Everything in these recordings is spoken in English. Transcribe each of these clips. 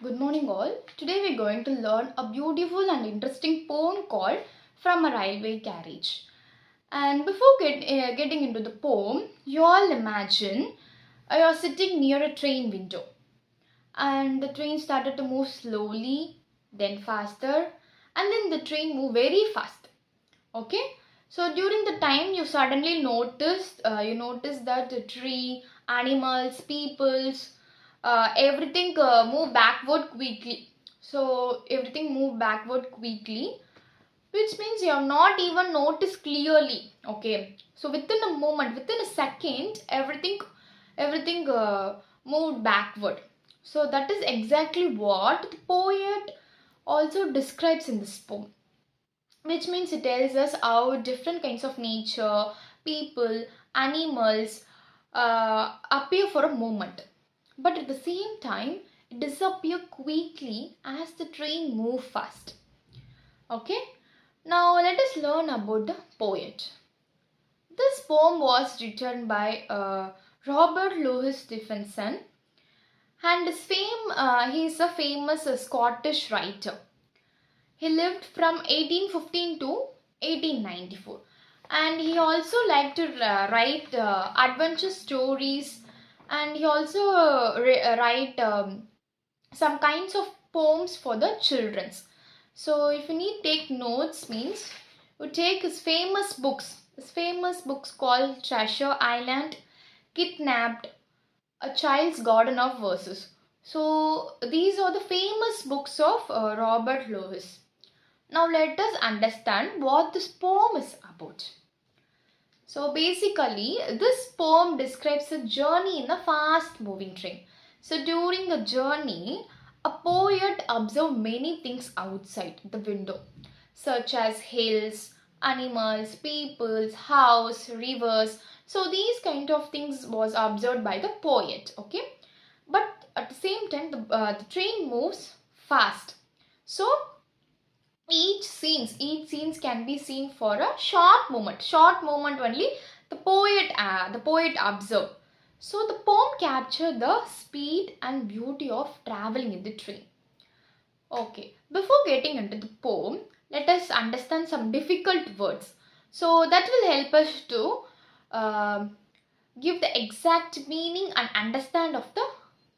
Good morning all. Today we are going to learn a beautiful and interesting poem called From a Railway Carriage. And before getting into the poem, you all imagine you are sitting near a train window and the train started to move slowly, then faster, and then the train moved very fast. Okay? So during the time you suddenly noticed that the tree, animals, peoples, everything move backward quickly. So everything move backward quickly, which means you have not even noticed clearly. Okay, so within a moment, within a second, everything moved backward. So that is exactly what the poet also describes in this poem, which means it tells us how different kinds of nature, people, animals appear for a moment, but at the same time disappear quickly as the train moves fast. Okay, now let us learn about the poet. This poem was written by Robert Louis Stevenson, and he is a famous Scottish writer. He lived from 1815 to 1894, and he also liked to write adventure stories, and he also write some kinds of poems for the childrens. So if you need take notes means you take his famous books called Treasure Island, Kidnapped, A Child's Garden of Verses. So these are the famous books of Robert Louis. Now let us understand what this poem is about. So basically this poem describes a journey in a fast moving train. So during the journey, a poet observed many things outside the window, such as hills, animals, peoples, house, rivers. So these kind of things was observed by the poet. Okay, but at the same time the train moves fast. So each scenes can be seen for a short moment only the poet observed. So the poem captured the speed and beauty of traveling in the train. Okay, before getting into the poem, let us understand some difficult words, so that will help us to uh, give the exact meaning and understand of the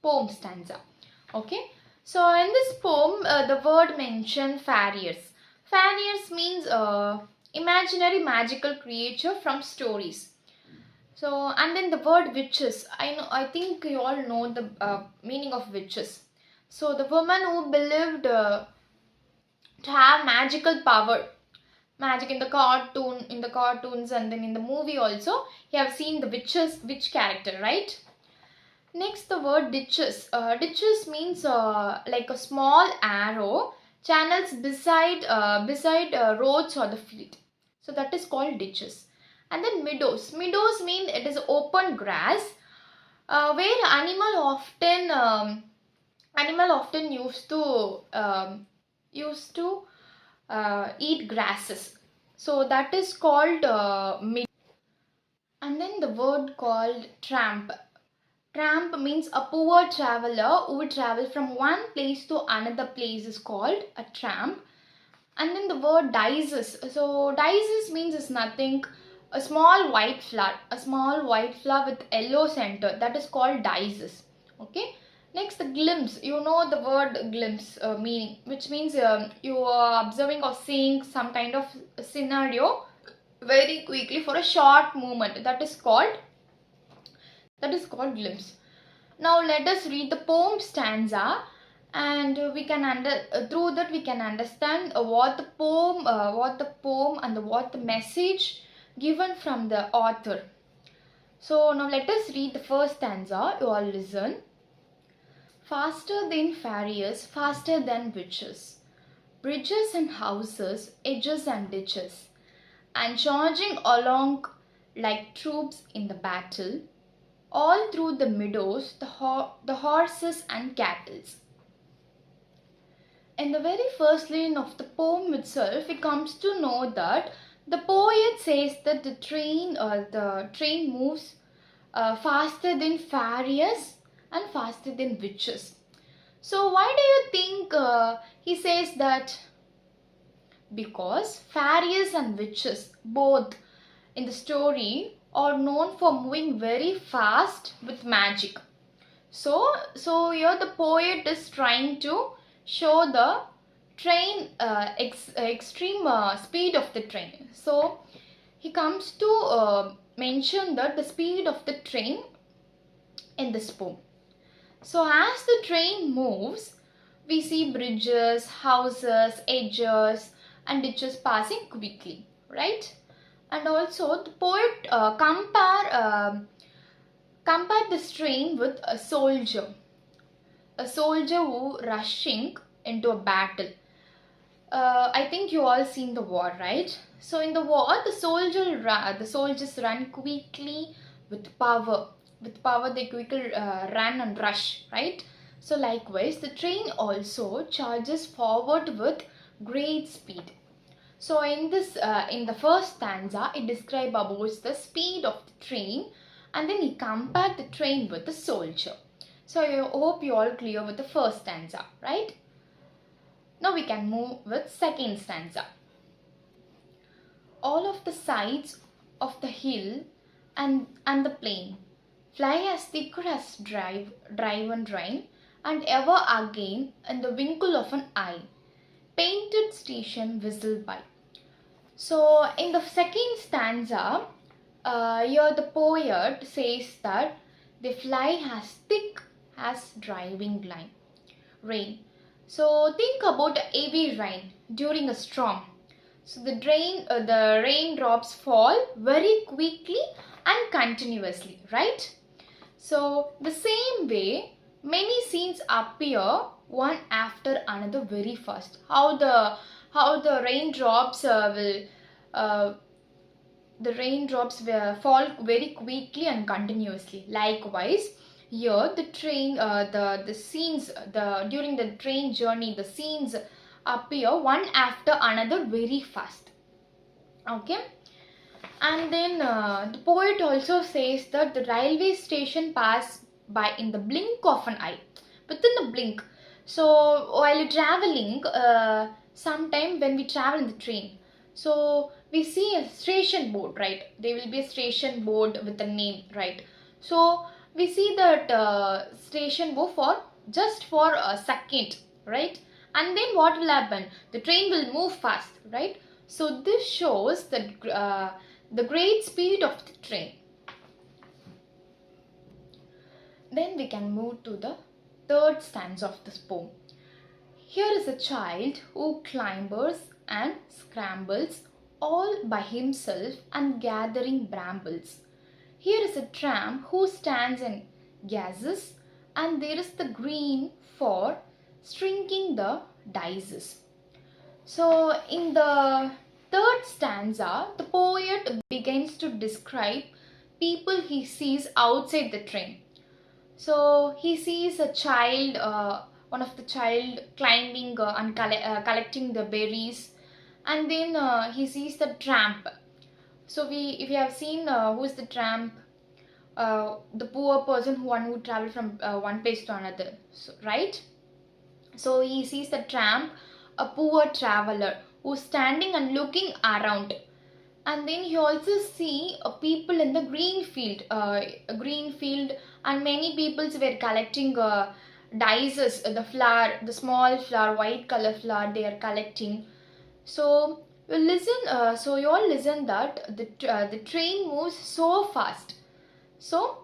poem stanza. Okay, so in this poem the word mentioned farriers. Farriers means imaginary magical creature from stories. So and then the word witches, I think you all know the meaning of witches. So the woman who believed to have magical power, magic in the cartoons, and then in the movie also you have seen the witch character, right? Next, the word ditches. Ditches means like a small arrow channels beside roads or the field. So that is called ditches. And then meadows. Meadows mean it is open grass where animal often used to eat grasses. So that is called meadow. And then the word called tramp. Tramp means a poor traveler who would travel from one place to another place is called a tramp. And then the word dices. So dices means is nothing. A small white flower with yellow center, that is called dices. Okay. Next, the glimpse. You know the word glimpse meaning, which means you are observing or seeing some kind of scenario very quickly for a short moment. That is called glimpse. Now let us read the poem stanza, and through that we can understand what the poem and what the message given from the author. So now let us read the first stanza. You all listen. Faster than farriers, faster than witches, bridges and houses, edges and ditches, and charging along like troops in the battle, all through the meadows, the horses and cattle. In the very first line of the poem itself, it comes to know that the poet says that the train moves faster than farriers and faster than witches. So why do you think he says that? Because fairies and witches both in the story are known for moving very fast with magic. So here the poet is trying to show the extreme speed of the train. So he comes to mention that the speed of the train in this poem. So as the train moves, we see bridges, houses, edges and ditches passing quickly, right? And also the poet compare this train with a soldier who rushing into a battle. I think you all seen the war, right? So in the war, the soldiers run quickly with power. With power, they quickly run and rush, right? So likewise, the train also charges forward with great speed. So in the first stanza, it describes about the speed of the train, and then he compared the train with the soldier. So I hope you all clear with the first stanza, right? Now we can move with second stanza. All of the sides of the hill and the plain fly as thick as drive and rain, and ever again in the winkle of an eye, painted station whistle by. So in the second stanza, here the poet says that they fly as thick as driving rain. So think about heavy rain during a storm. So the raindrops fall very quickly and continuously, right? So the same way, many scenes appear one after another very fast. How the raindrops will fall very quickly and continuously. Likewise, here the train the scenes during the train journey, the scenes appear one after another very fast. Okay. And then the poet also says that the railway station pass by in the blink of an eye, within the blink. So while traveling, sometime when we travel in the train, so we see a station board, right? There will be a station board with a name, right? So we see that station board for just for a second, right? And then what will happen? The train will move fast, right? So this shows that the great speed of the train. Then we can move to the third stanza of this poem. Here is a child who climbers and scrambles all by himself and gathering brambles. Here is a tramp who stands and gazes, and there is the green for stringing the dices. So in the third stanza, the poet begins to describe people he sees outside the train. So he sees a child, one of the child climbing and collecting the berries, and then he sees the tramp. So if you have seen who is the tramp, the poor person who travel from one place to another, so, right? So he sees the tramp, a poor traveler who's standing and looking around. And then you also see people in the green field, and many people were collecting dices, the flower, the small flower, white color flower they are collecting. So you listen. So you all listen that the train moves so fast. So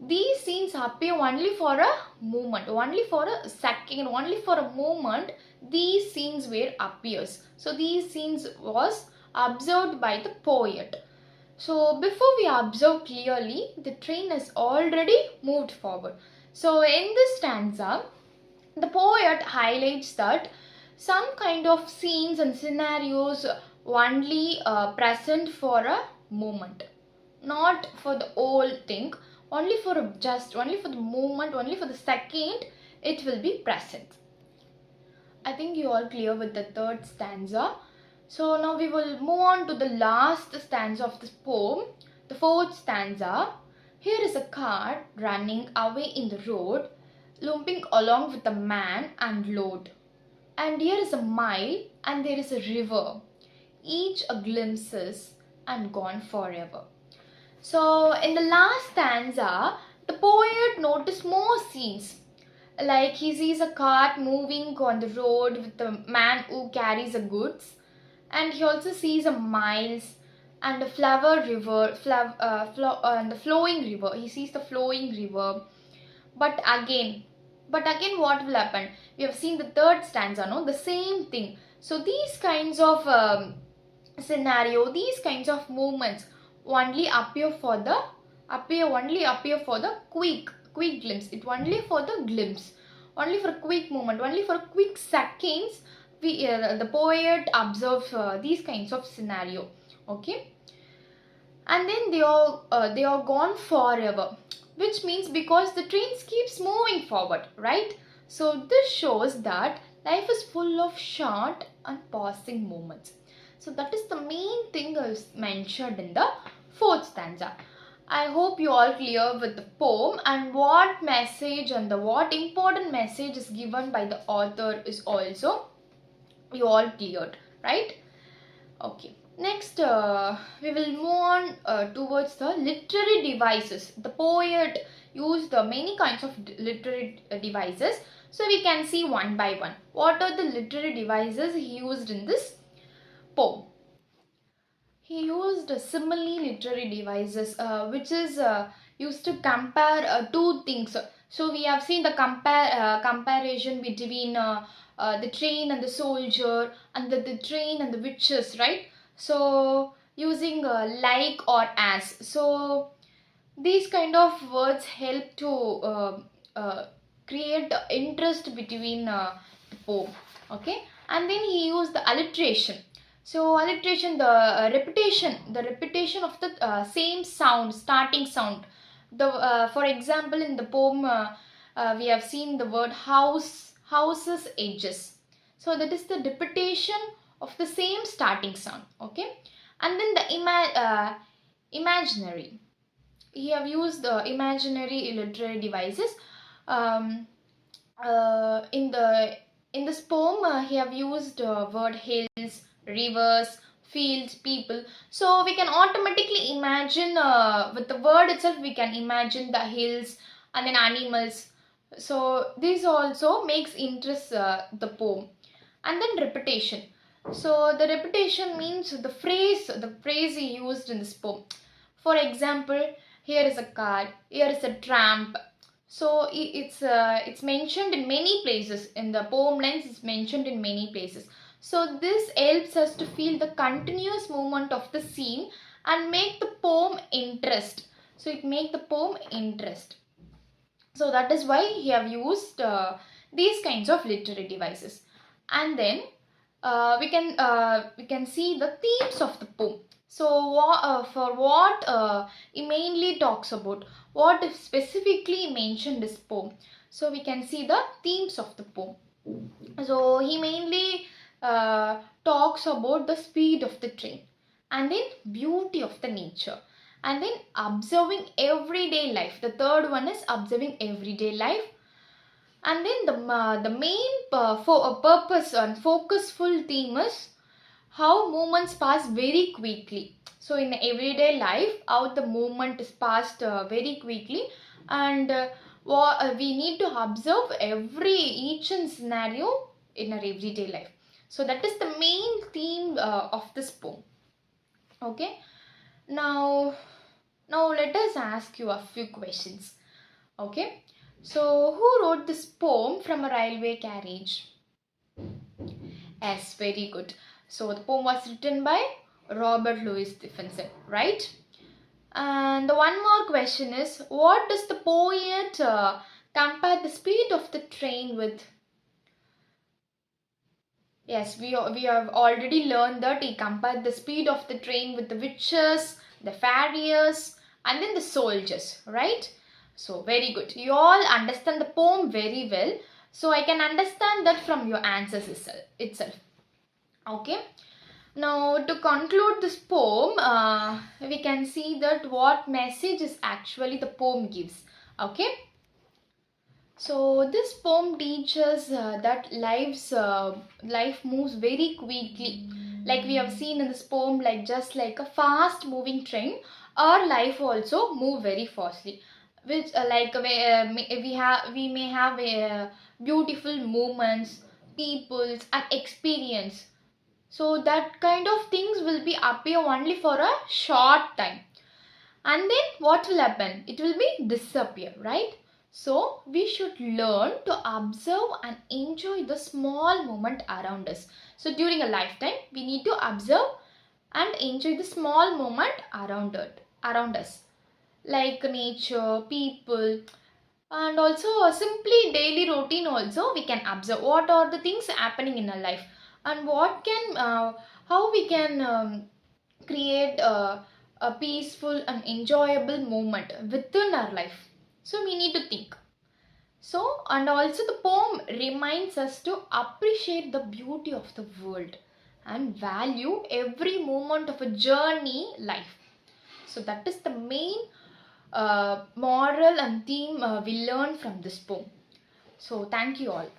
these scenes appear only for a moment, only for a second, only for a moment. These scenes were appears. So these scenes was observed by the poet. So before we observe clearly, the train has already moved forward. So in this stanza, the poet highlights that some kind of scenes and scenarios only present for a moment, not for the whole thing, only for the moment, only for the second it will be present. I think you all clear with the third stanza. So now we will move on to the last stanza of this poem, the fourth stanza. Here is a cart running away in the road. lumping along with a man and load. And here is a mile and there is a river, each a glimpses and gone forever. So in the last stanza, the poet noticed more scenes. Like he sees a cart moving on the road with a man who carries the goods, and he also sees a miles and a and the flowing river. He sees the flowing river. But again, what will happen? We have seen the third stanza, no? The same thing. So these kinds of scenario, these kinds of movements only appear for the quick glimpse. It only for the glimpse, only for a quick moment, only for quick seconds. The poet observes these kinds of scenario. Okay, and then they are gone forever, which means because the trains keeps moving forward, right? So this shows that life is full of short and passing moments. So that is the main thing is mentioned in the fourth stanza. I hope you all clear with the poem, and what message and the what important message is given by the author is also you all cleared, right? Okay. Next, we will move on towards the literary devices. The poet used many kinds of literary devices. So we can see one by one. What are the literary devices he used in this poem? He used simile literary devices, which is used to compare two things. So we have seen the comparison between the train and the soldier, and the train and the witches, right? So using like or as. So these kind of words help to create interest between the poem. Okay, and then he used the alliteration. So alliteration, the repetition of the same sound, starting sound. For example, in the poem, we have seen the word house, houses, edges. So that is the repetition of the same starting sound. Okay, and then the imaginary. He have used the imaginary literary devices. Um, in this poem, he have used word hills, rivers, fields, people. So we can automatically imagine with the word itself. We can imagine the hills and then animals. So this also makes interest the poem. And then repetition. So the repetition means the phrase he used in this poem. For example, here is a car, here is a tramp. So it's mentioned in many places in the poem lines. It's mentioned in many places. So this helps us to feel the continuous movement of the scene and make the poem interest. So it make the poem interest. So that is why he have used these kinds of literary devices. And then we can see the themes of the poem. So for what he mainly talks about, what is specifically mentioned this poem. So we can see the themes of the poem. So he mainly talks about the speed of the train, and then beauty of the nature, and then observing everyday life. The third one is observing everyday life. And then the main purpose and focusful theme is how moments pass very quickly. So in everyday life, how the moment is passed very quickly, and we need to observe each and scenario in our everyday life. So that is the main theme of this poem. Okay, now let us ask you a few questions. Okay, so who wrote this poem From a Railway Carriage? Yes, very good. So the poem was written by Robert Louis Stevenson, right? And the one more question is, what does the poet compare the speed of the train with? Yes, we have already learned that he compared the speed of the train with the witches, the farriers, and then the soldiers, right? So very good. You all understand the poem very well. So I can understand that from your answers itself. Okay. Now to conclude this poem, we can see that what message is actually the poem gives. Okay. So this poem teaches that life moves very quickly. Like we have seen in this poem, like just like a fast moving train, our life also move very fastly. Which we may have beautiful moments, peoples, and experience. So that kind of things will be appear only for a short time, and then what will happen, it will be disappear, right? So we should learn to observe and enjoy the small moment around us. So during a lifetime we need to observe and enjoy the small moment around us, like nature, people, and also a simply daily routine. Also we can observe what are the things happening in our life, and what can how we can create a peaceful and enjoyable moment within our life. So we need to think. So, and also the poem reminds us to appreciate the beauty of the world and value every moment of a journey life. So that is the main moral and theme we learn from this poem. So thank you all.